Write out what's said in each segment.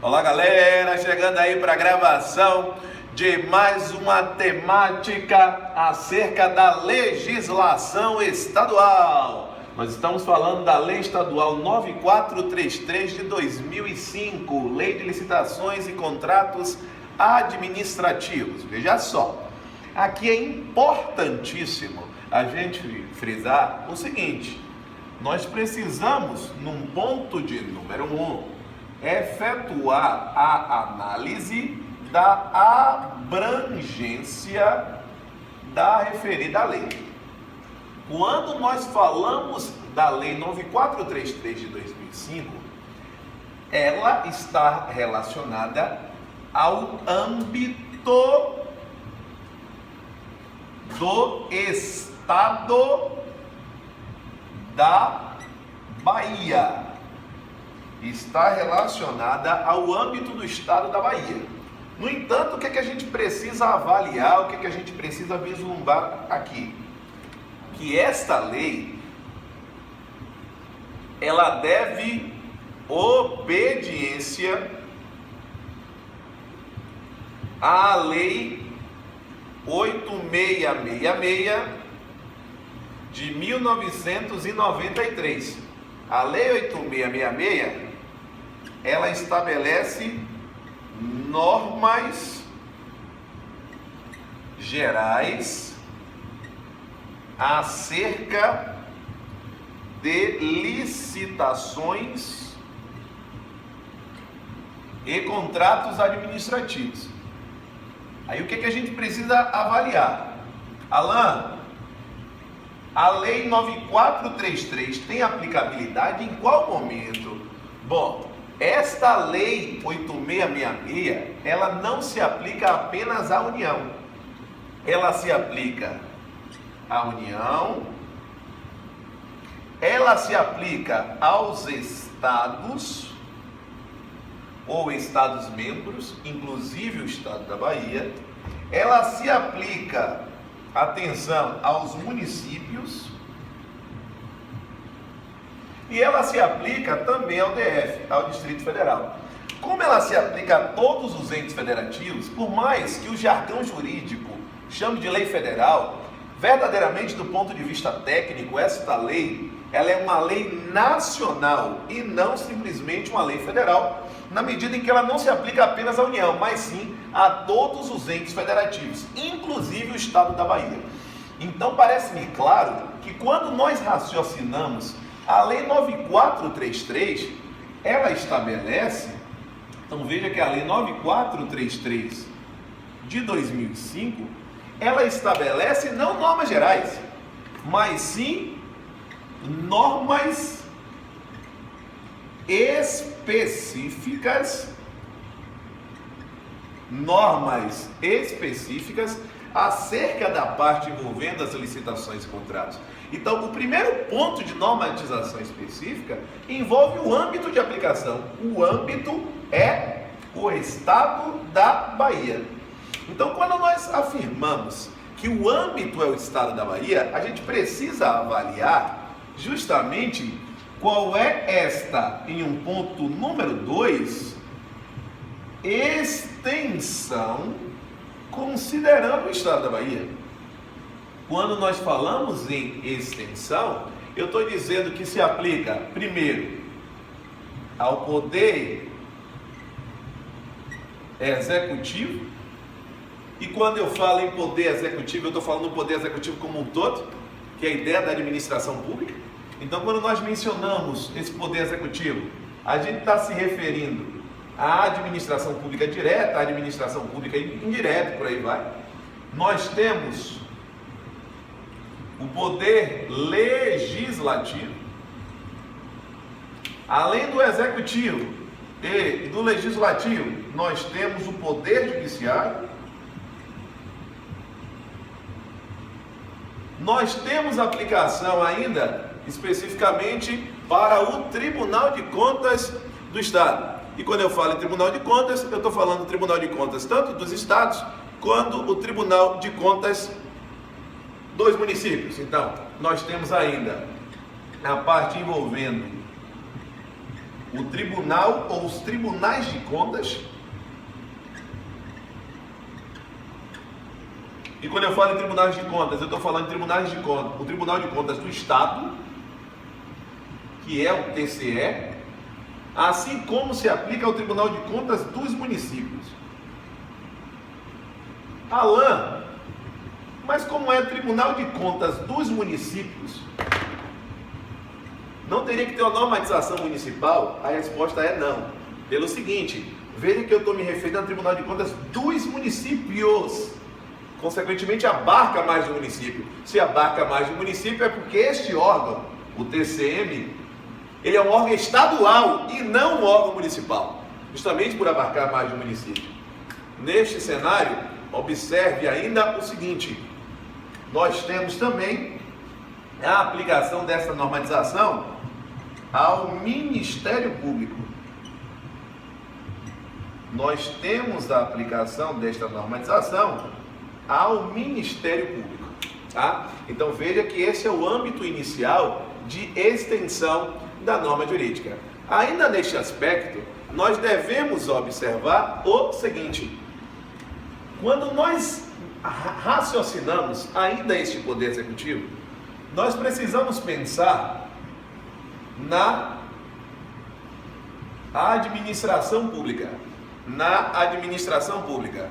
Olá galera, chegando aí para a gravação de mais uma temática acerca da legislação estadual. Nós estamos falando da Lei Estadual 9433 de 2005, Lei de Licitações e Contratos Administrativos. Veja só, aqui é importantíssimo a gente frisar o seguinte: nós precisamos, num ponto de número 1, efetuar a análise da abrangência da referida lei. Quando nós falamos da Lei 9433 de 2005, ela está relacionada ao âmbito do Estado da Bahia. Está relacionada ao âmbito do Estado da Bahia. No entanto, o que é que a gente precisa avaliar, o que é que a gente precisa vislumbrar aqui? Que esta lei, ela deve obediência à Lei 8666 de 1993. A Lei 8666, ela estabelece normas gerais acerca de licitações e contratos administrativos. Aí o que a gente precisa avaliar? Alan, a Lei 9433 tem aplicabilidade em qual momento? Bom, esta Lei 8666, ela não se aplica apenas à União. Ela se aplica à União, ela se aplica aos estados ou estados membros, inclusive o estado da Bahia. Ela se aplica, atenção, aos municípios, e ela se aplica também ao DF, ao Distrito Federal. Como ela se aplica a todos os entes federativos, por mais que o jargão jurídico chame de lei federal, verdadeiramente do ponto de vista técnico, esta lei, ela é uma lei nacional e não simplesmente uma lei federal, na medida em que ela não se aplica apenas à União, mas sim a todos os entes federativos, inclusive o estado da Bahia. Então parece-me claro que quando nós raciocinamos a Lei 9433, ela estabelece, então veja que a Lei 9433 de 2005, ela estabelece não normas gerais, mas sim normas específicas acerca da parte envolvendo as licitações e contratos. Então, o primeiro ponto de normatização específica envolve o âmbito de aplicação. O âmbito é o estado da Bahia. Então, quando nós afirmamos que o âmbito é o estado da Bahia, a gente precisa avaliar justamente qual é esta, em um ponto número 2, extensão considerando o estado da Bahia. Quando nós falamos em extensão, eu estou dizendo que se aplica, primeiro, ao poder executivo, e quando eu falo em poder executivo, eu estou falando do poder executivo como um todo, que é a ideia da administração pública. Então, quando nós mencionamos esse poder executivo, a gente está se referindo à administração pública direta, à administração pública indireta, por aí vai. Nós temos o poder legislativo, além do executivo e do legislativo, nós temos o poder judiciário, nós temos aplicação ainda especificamente para o Tribunal de Contas do Estado. E quando eu falo em Tribunal de Contas, eu estou falando do Tribunal de Contas tanto dos estados quanto o Tribunal de Contas dos municípios. Então, nós temos ainda a parte envolvendo o tribunal ou os tribunais de contas. E quando eu falo em tribunais de contas, eu estou falando em tribunais de contas, o Tribunal de Contas do Estado, que é o TCE, assim como se aplica ao Tribunal de Contas dos municípios. Alain, mas como é o Tribunal de Contas dos municípios, não teria que ter uma normatização municipal? A resposta é não. Pelo seguinte, veja que eu estou me referindo ao Tribunal de Contas dos municípios. Consequentemente, abarca mais de um município. Se abarca mais de um município é porque este órgão, o TCM, ele é um órgão estadual e não um órgão municipal, justamente por abarcar mais de um município. Neste cenário, observe ainda o seguinte: nós temos também a aplicação dessa normatização ao Ministério Público. Nós temos a aplicação desta normatização ao Ministério Público, tá? Então veja que esse é o âmbito inicial de extensão da norma jurídica. Ainda neste aspecto, nós devemos observar o seguinte: quando nós raciocinamos ainda este poder executivo, nós precisamos pensar na administração pública. Na administração pública.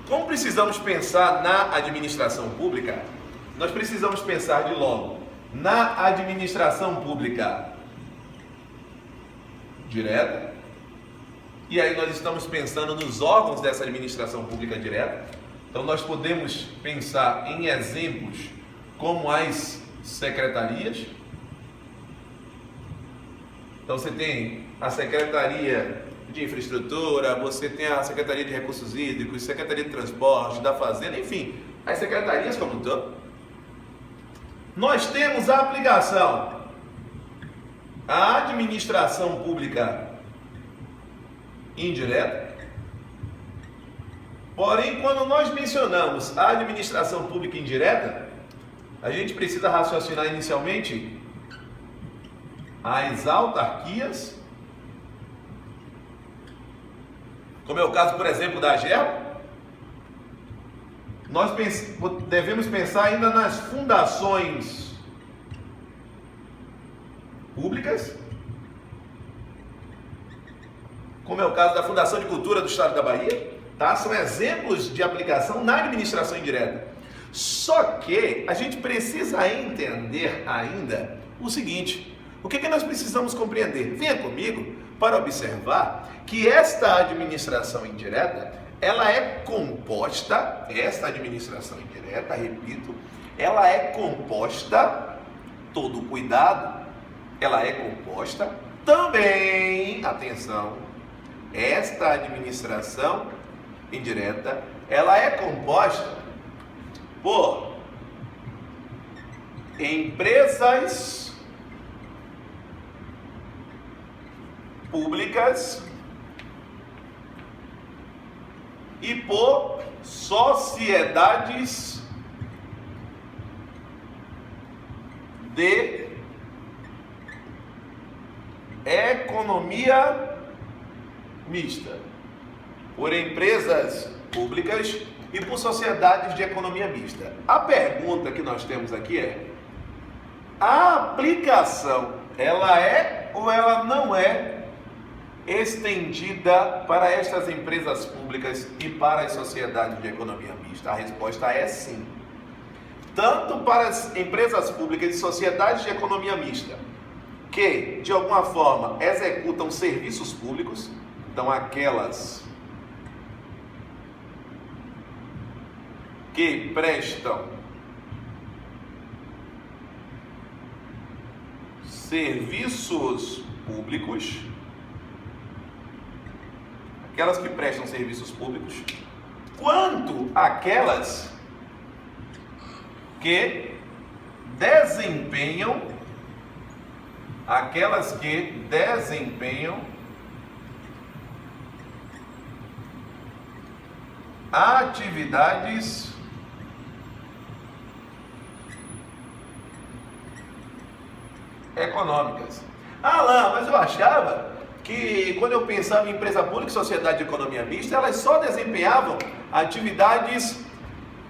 Como precisamos pensar na administração pública? Nós precisamos pensar de logo na administração pública direta. E aí nós estamos pensando nos órgãos dessa administração pública direta. Então nós podemos pensar em exemplos como as secretarias. Então você tem a Secretaria de Infraestrutura, você tem a Secretaria de Recursos Hídricos, Secretaria de Transporte, da Fazenda, enfim, as secretarias como um todo. Nós temos a aplicação, a administração pública indireta. Porém, quando nós mencionamos a administração pública indireta, a gente precisa raciocinar inicialmente as autarquias, como é o caso, por exemplo, da AGEL. Nós devemos pensar ainda nas fundações públicas, como é o caso da Fundação de Cultura do Estado da Bahia, tá? São exemplos de aplicação na administração indireta. Só que a gente precisa entender ainda o seguinte: o que nós precisamos compreender? Venha comigo para observar que esta administração indireta, ela é composta, esta administração indireta, repito, ela é composta, todo cuidado, ela é composta também, atenção, esta administração indireta, ela é composta por empresas públicas e por sociedades de economia mista, por empresas públicas e por sociedades de economia mista. A pergunta que nós temos aqui é: a aplicação, ela é ou ela não é estendida para estas empresas públicas e para as sociedades de economia mista? A resposta é sim. Tanto para as empresas públicas e sociedades de economia mista, que de alguma forma executam serviços públicos, então aquelas que prestam serviços públicos, quanto aquelas que desempenham atividades econômicas. Alain, mas eu achava que quando eu pensava em empresa pública e sociedade de economia mista, elas só desempenhavam atividades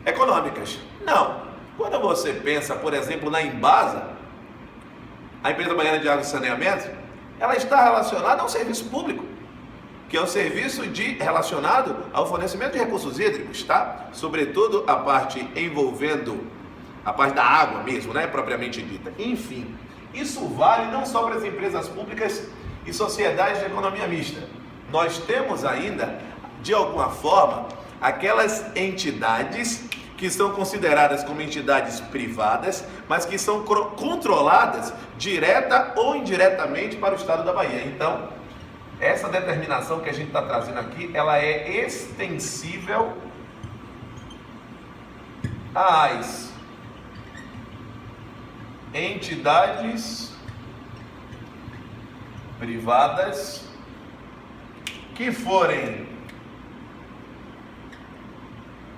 econômicas. Não. Quando você pensa, por exemplo, na Embasa, a empresa baiana de água e saneamento, ela está relacionada ao serviço público, que é o serviço relacionado ao fornecimento de recursos hídricos, tá? Sobretudo a parte envolvendo a parte da água mesmo, né, propriamente dita. Enfim, isso vale não só para as empresas públicas e sociedades de economia mista. Nós temos ainda, de alguma forma, aquelas entidades que são consideradas como entidades privadas, mas que são controladas direta ou indiretamente para o estado da Bahia. Então, essa determinação que a gente está trazendo aqui, ela é extensível às entidades privadas que forem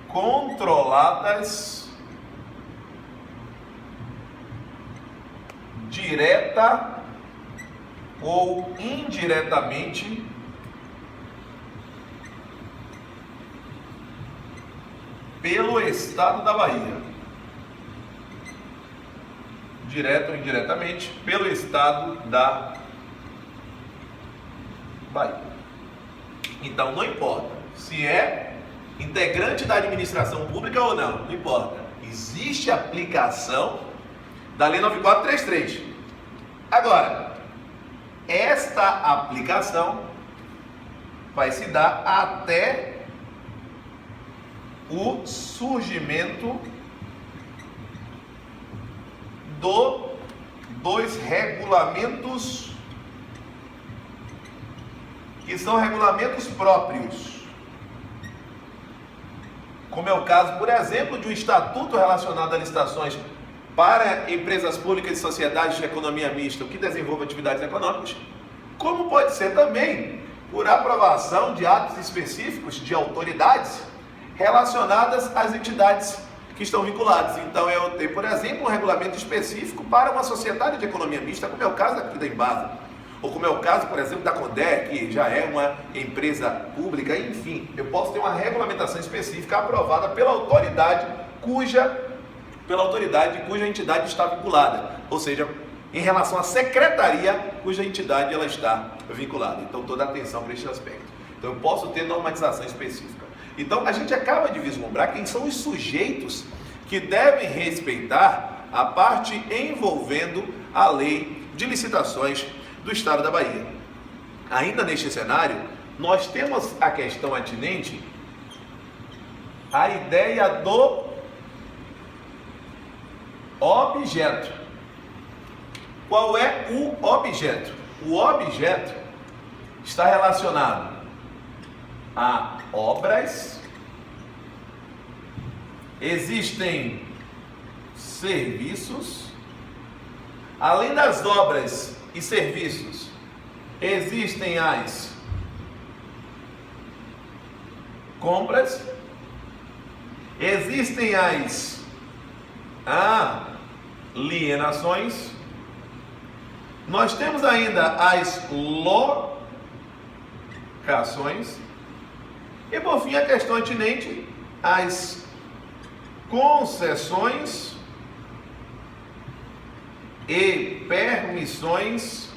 controladas direta ou indiretamente pelo estado da Bahia. Direto ou indiretamente pelo estado da Bahia. Então não importa se é integrante da administração pública ou não, não importa. Existe aplicação da Lei 9433. Agora, esta aplicação vai se dar até o surgimento dos regulamentos que são regulamentos próprios, como é o caso, por exemplo, de um estatuto relacionado a licitações para empresas públicas e sociedades de economia mista que desenvolvam atividades econômicas, como pode ser também por aprovação de atos específicos de autoridades relacionadas às entidades que estão vinculadas. Então eu tenho, por exemplo, um regulamento específico para uma sociedade de economia mista, como é o caso aqui da Embasa, ou como é o caso, por exemplo, da Condé, que já é uma empresa pública. Enfim, eu posso ter uma regulamentação específica aprovada pela autoridade cuja entidade está vinculada, ou seja, em relação à secretaria cuja entidade ela está vinculada. Então toda atenção para este aspecto. Então eu posso ter normatização específica. Então a gente acaba de vislumbrar quem são os sujeitos que devem respeitar a parte envolvendo a lei de licitações do estado da Bahia. Ainda neste cenário, nós temos a questão atinente à ideia do objeto. Qual é o objeto? O objeto está relacionado a obras, existem serviços, além das obras e serviços, existem as compras, existem as alienações, nós temos ainda as locações e, por fim, a questão atinente às concessões e permissões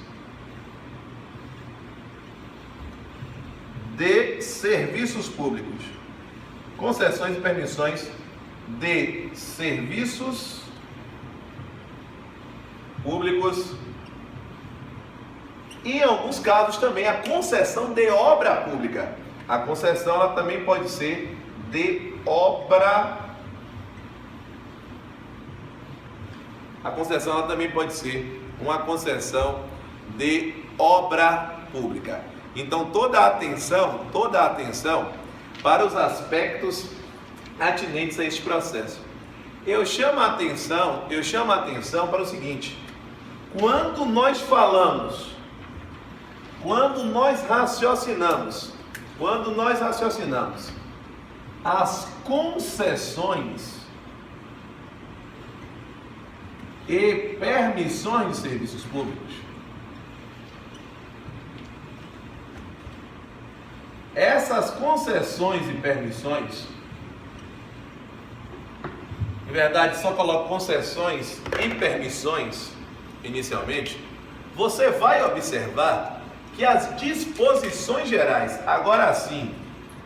de serviços públicos. Concessões e permissões de serviços públicos e, em alguns casos, também a concessão de obra pública. A concessão ela também pode ser de obra. A concessão ela também pode ser uma concessão de obra pública. Então toda a atenção para os aspectos atinentes a este processo. Eu chamo a atenção para o seguinte: quando nós raciocinamos as concessões e permissões de serviços públicos, essas concessões e permissões, em verdade só coloco concessões e permissões inicialmente, você vai observar que as disposições gerais, agora sim,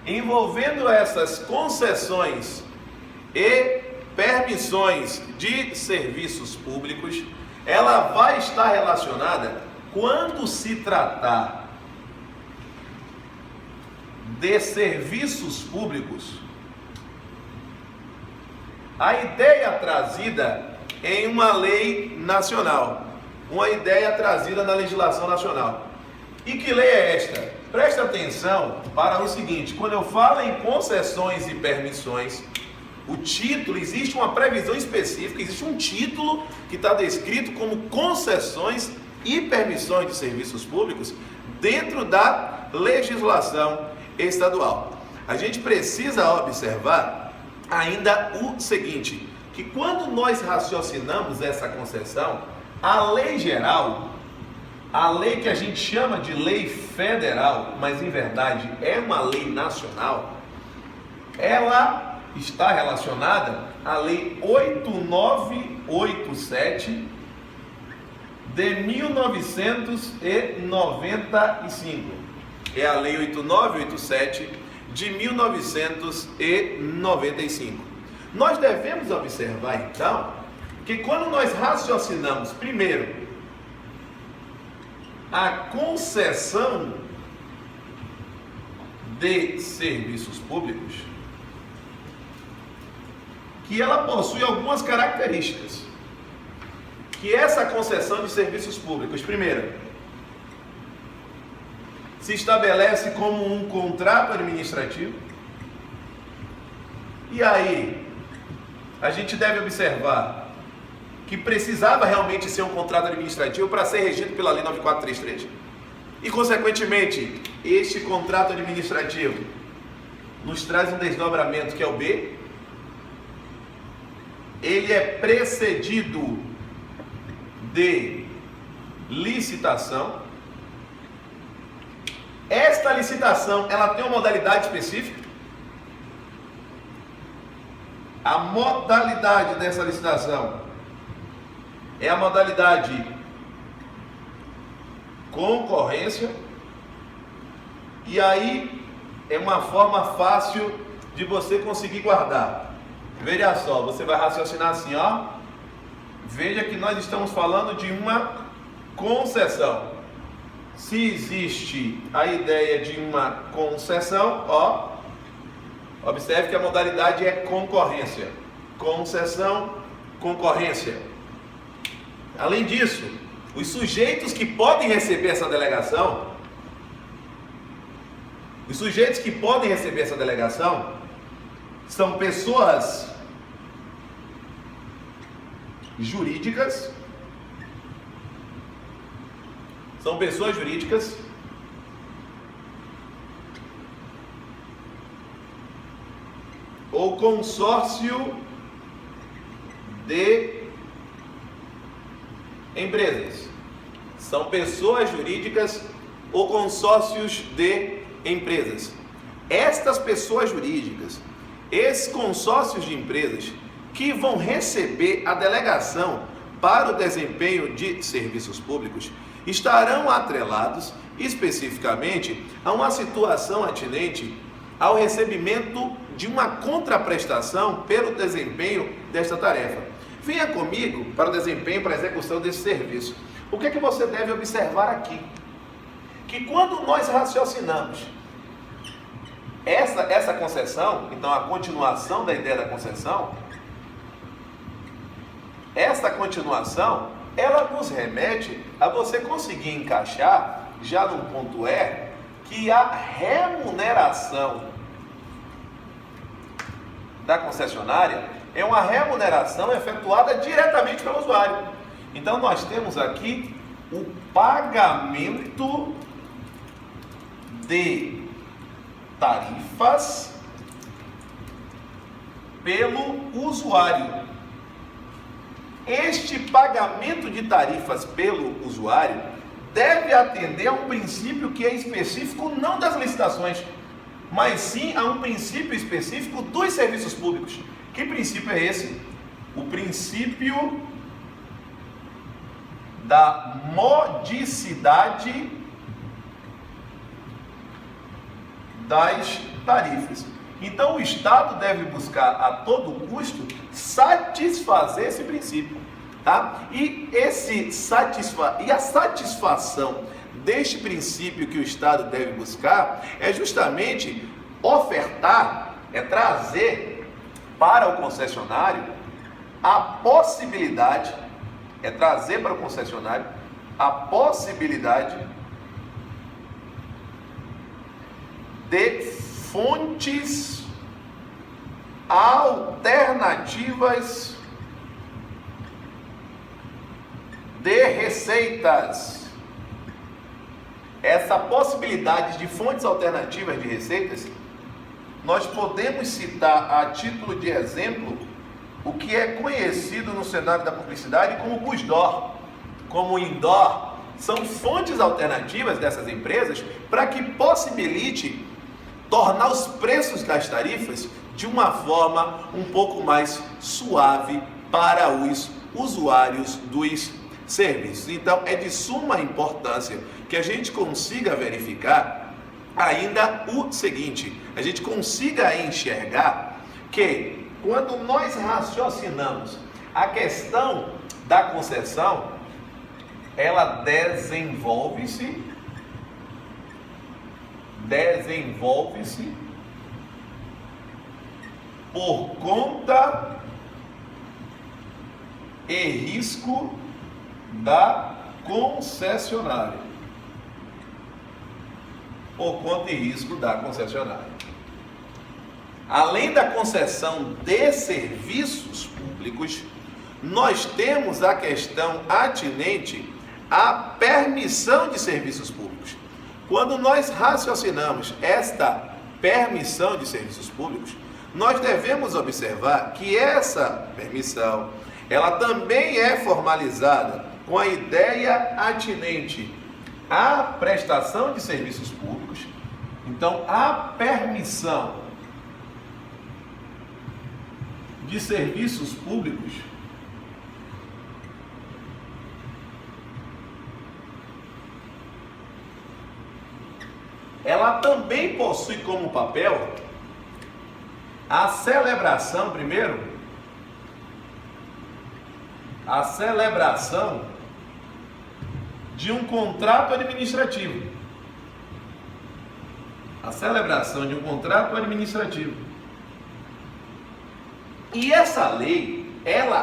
envolvendo essas concessões e permissões de serviços públicos, ela vai estar relacionada, quando se tratar de serviços públicos, a ideia trazida em uma lei nacional, uma ideia trazida na legislação nacional. E que lei é esta? Preste atenção para o seguinte: quando eu falo em concessões e permissões, o título, existe uma previsão específica, existe um título que está descrito como concessões e permissões de serviços públicos dentro da legislação estadual. A gente precisa observar ainda o seguinte, que quando nós raciocinamos essa concessão, a lei geral, a lei que a gente chama de lei federal, mas em verdade é uma lei nacional, ela está relacionada à lei 8987 de 1995. É a lei 8987 de 1995. Nós devemos observar então que quando nós raciocinamos primeiro a concessão de serviços públicos, que ela possui algumas características. Que essa concessão de serviços públicos, primeiro, se estabelece como um contrato administrativo. E aí, a gente deve observar que precisava realmente ser um contrato administrativo para ser regido pela Lei 9433. E, consequentemente, este contrato administrativo nos traz um desdobramento que é o B. Ele é precedido de licitação. Esta licitação, ela tem uma modalidade específica. A modalidade dessa licitação é a modalidade concorrência. E aí é uma forma fácil de você conseguir guardar. Veja só, você vai raciocinar assim, ó. Veja que nós estamos falando de uma concessão. Se existe a ideia de uma concessão, ó, observe que a modalidade é concorrência. Concessão, concorrência. Além disso, os sujeitos que podem receber essa delegação, são pessoas jurídicas, ou consórcio de empresas. São pessoas jurídicas ou consórcios de empresas. Estas pessoas jurídicas, esses consórcios de empresas que vão receber a delegação para o desempenho de serviços públicos estarão atrelados especificamente a uma situação atinente ao recebimento de uma contraprestação pelo desempenho desta tarefa. Venha comigo para o desempenho, para a execução desse serviço. O que é que você deve observar aqui? Que quando nós raciocinamos essa concessão, então a continuação da ideia da concessão, essa continuação, ela nos remete a você conseguir encaixar, já no ponto E, que a remuneração da concessionária é uma remuneração efetuada diretamente pelo usuário. Então nós temos aqui o pagamento de tarifas pelo usuário. Este pagamento de tarifas pelo usuário deve atender a um princípio que é específico não das licitações, mas sim a um princípio específico dos serviços públicos. Que princípio é esse? O princípio da modicidade das tarifas. Então o Estado deve buscar a todo custo satisfazer esse princípio, tá? E a satisfação deste princípio que o Estado deve buscar é justamente ofertar, trazer para o concessionário a possibilidade, trazer para o concessionário a possibilidade de fontes alternativas de receitas. Essa possibilidade de fontes alternativas de receitas, nós podemos citar a título de exemplo o que é conhecido no cenário da publicidade como GUSDOR, como INDOR. São fontes alternativas dessas empresas para que possibilite tornar os preços das tarifas de uma forma um pouco mais suave para os usuários dos serviços. Então, é de suma importância que a gente consiga verificar ainda o seguinte, a gente consiga enxergar que quando nós raciocinamos a questão da concessão, ela desenvolve-se por conta e risco da concessionária. Por conta e risco da concessionária. Além da concessão de serviços públicos, nós temos a questão atinente à permissão de serviços públicos. Quando nós raciocinamos esta permissão de serviços públicos, nós devemos observar que essa permissão, ela também é formalizada com a ideia atinente à prestação de serviços públicos. Então, a permissão de serviços públicos ela também possui como papel a celebração, primeiro, a celebração de um contrato administrativo. A celebração de um contrato administrativo. E essa lei,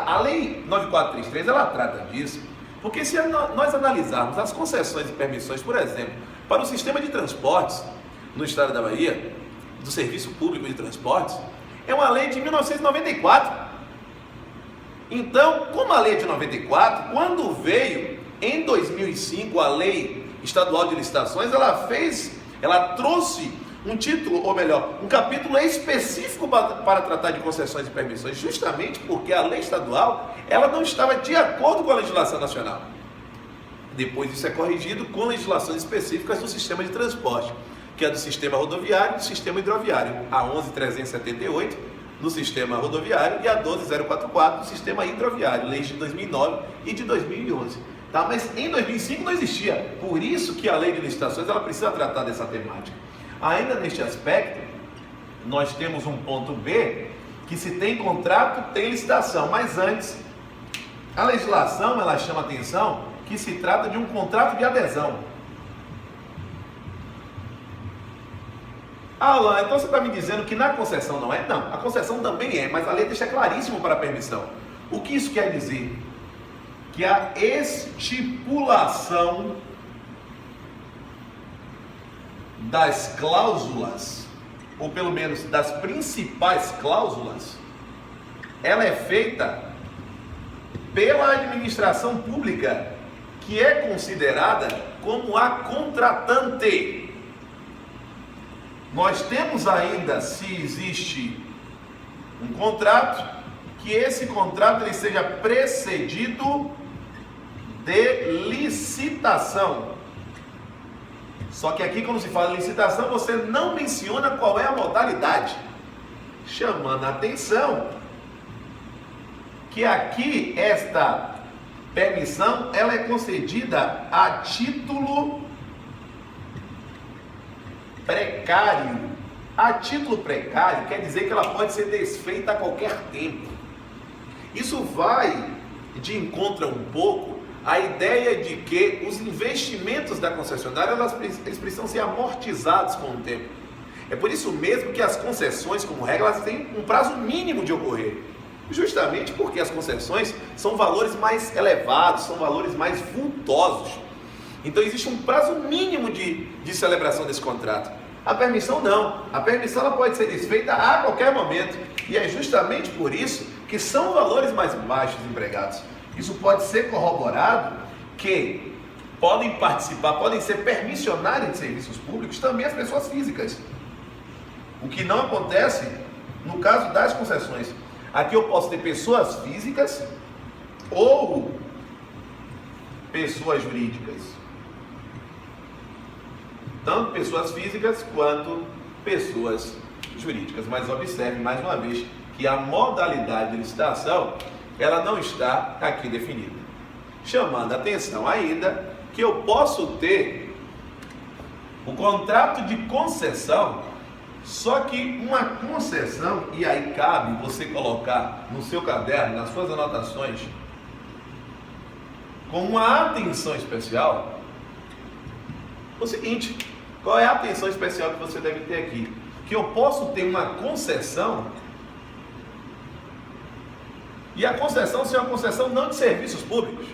a lei 9433, ela trata disso, porque se nós analisarmos as concessões e permissões, por exemplo, para o sistema de transportes no estado da Bahia, do Serviço Público de Transportes, é uma lei de 1994. Então, como a lei de 94, quando veio em 2005 a Lei Estadual de Licitações, ela trouxe um título, ou melhor, um capítulo específico para tratar de concessões e permissões, justamente porque a lei estadual, ela não estava de acordo com a legislação nacional. Depois isso é corrigido com legislações específicas do sistema de transporte, que é do sistema rodoviário e do sistema hidroviário, a 11.378 no sistema rodoviário e a 12.044 no sistema hidroviário, leis de 2009 e de 2011. Tá? Mas em 2005 não existia, por isso que a lei de licitações ela precisa tratar dessa temática. Ainda neste aspecto, nós temos um ponto B, que se tem contrato, tem licitação, mas antes, a legislação ela chama atenção que se trata de um contrato de adesão. Alan, então você está me dizendo que na concessão não é? Não, a concessão também é, mas a lei deixa claríssimo para a permissão. O que isso quer dizer? Que a estipulação das cláusulas, ou pelo menos das principais cláusulas, ela é feita pela administração pública, que é considerada como a contratante. Nós temos ainda, se existe um contrato, que esse contrato ele seja precedido de licitação. Só que aqui, quando se fala em licitação, você não menciona qual é a modalidade, chamando a atenção que aqui esta permissão ela é concedida a título precário. A título precário quer dizer que ela pode ser desfeita a qualquer tempo. Isso vai de encontro um pouco à ideia de que os investimentos da concessionária eles precisam ser amortizados com o tempo. É por isso mesmo que as concessões, como regra, elas têm um prazo mínimo de ocorrer. Justamente porque as concessões são valores mais elevados, são valores mais vultosos. Então existe um prazo mínimo de celebração desse contrato. A permissão não. A permissão ela pode ser desfeita a qualquer momento. E é justamente por isso que são valores mais baixos empregados. Isso pode ser corroborado que podem participar, podem ser permissionários de serviços públicos também as pessoas físicas. O que não acontece no caso das concessões. Aqui eu posso ter pessoas físicas ou pessoas jurídicas. Tanto pessoas físicas quanto pessoas jurídicas. Mas observe mais uma vez que a modalidade de licitação ela não está aqui definida. Chamando a atenção ainda que eu posso ter o contrato de concessão, só que uma concessão, e aí cabe você colocar no seu caderno, nas suas anotações, com uma atenção especial, o seguinte: qual é a atenção especial que você deve ter aqui? Que eu posso ter uma concessão, e a concessão ser uma concessão não de serviços públicos,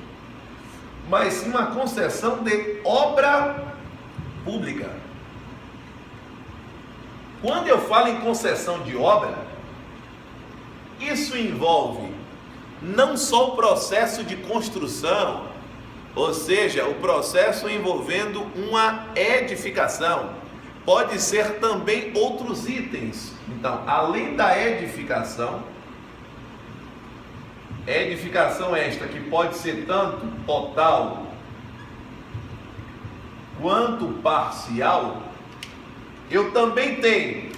mas sim uma concessão de obra pública. Quando eu falo em concessão de obra, isso envolve não só o processo de construção, ou seja, o processo envolvendo uma edificação, pode ser também outros itens. Então, além da edificação esta que pode ser tanto total quanto parcial, eu também tenho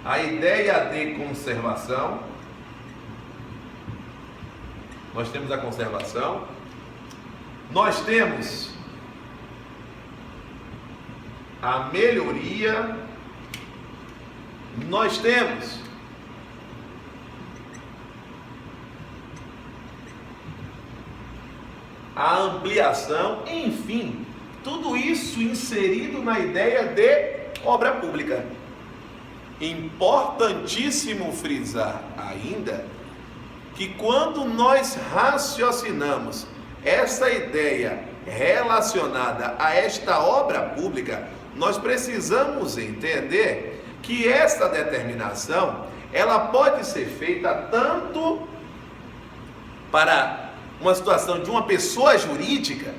a ideia de conservação. Nós temos a conservação, nós temos a melhoria, nós temos a ampliação, enfim, tudo isso inserido na ideia de obra pública. Importantíssimo frisar ainda que quando nós raciocinamos essa ideia relacionada a esta obra pública, nós precisamos entender que esta determinação ela pode ser feita tanto para uma situação de uma pessoa jurídica,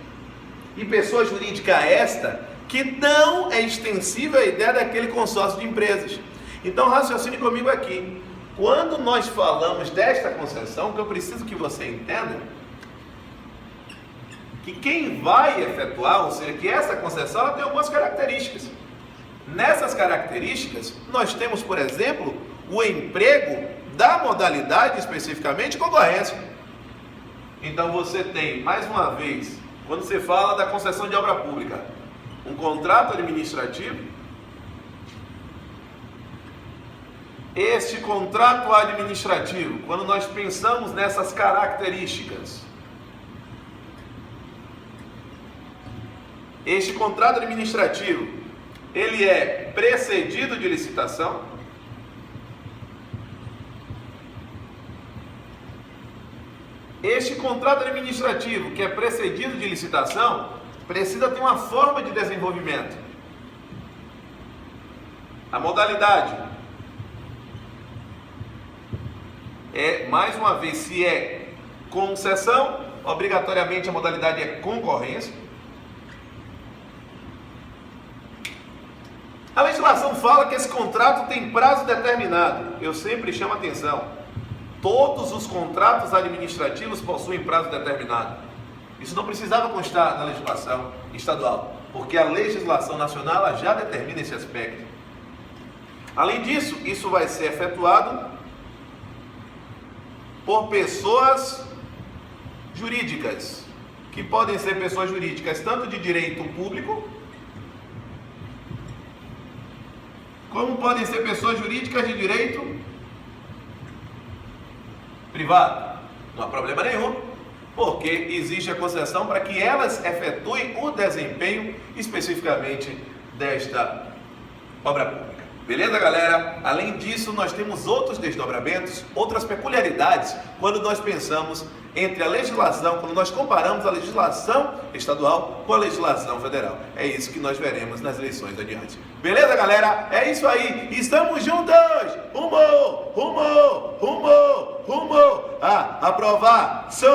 e pessoa jurídica esta que não é extensível à ideia daquele consórcio de empresas. Então raciocine comigo aqui. Quando nós falamos desta concessão, que eu preciso que você entenda que quem vai efetuar, ou seja, que essa concessão ela tem algumas características. Nessas características, nós temos, por exemplo, o emprego da modalidade especificamente concorrência. Então você tem, mais uma vez, quando você fala da concessão de obra pública, um contrato administrativo. Este contrato administrativo, quando nós pensamos nessas características, este contrato administrativo, ele é precedido de licitação. Este contrato administrativo, que é precedido de licitação, precisa ter uma forma de desenvolvimento. A modalidade é, mais uma vez, se é concessão, obrigatoriamente a modalidade é concorrência. A legislação fala que esse contrato tem prazo determinado. Eu sempre chamo a atenção. Todos os contratos administrativos possuem prazo determinado. Isso não precisava constar na legislação estadual. porque a legislação nacional ela já determina esse aspecto. Além disso, isso vai ser efetuado por pessoas jurídicas, que podem ser pessoas jurídicas tanto de direito público, como podem ser pessoas jurídicas de direito privado. Não há problema nenhum, porque existe a concessão para que elas efetuem o desempenho especificamente desta obra pública. Beleza, galera? Além disso, nós temos outros desdobramentos, outras peculiaridades quando nós pensamos entre a legislação, quando nós comparamos a legislação estadual com a legislação federal. É isso que nós veremos nas eleições adiante. Beleza, galera? É isso aí. Estamos juntos! Rumo a aprovação!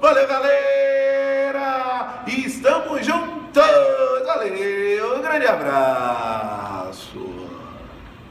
Valeu, galera! Estamos juntos! Valeu! Um grande abraço!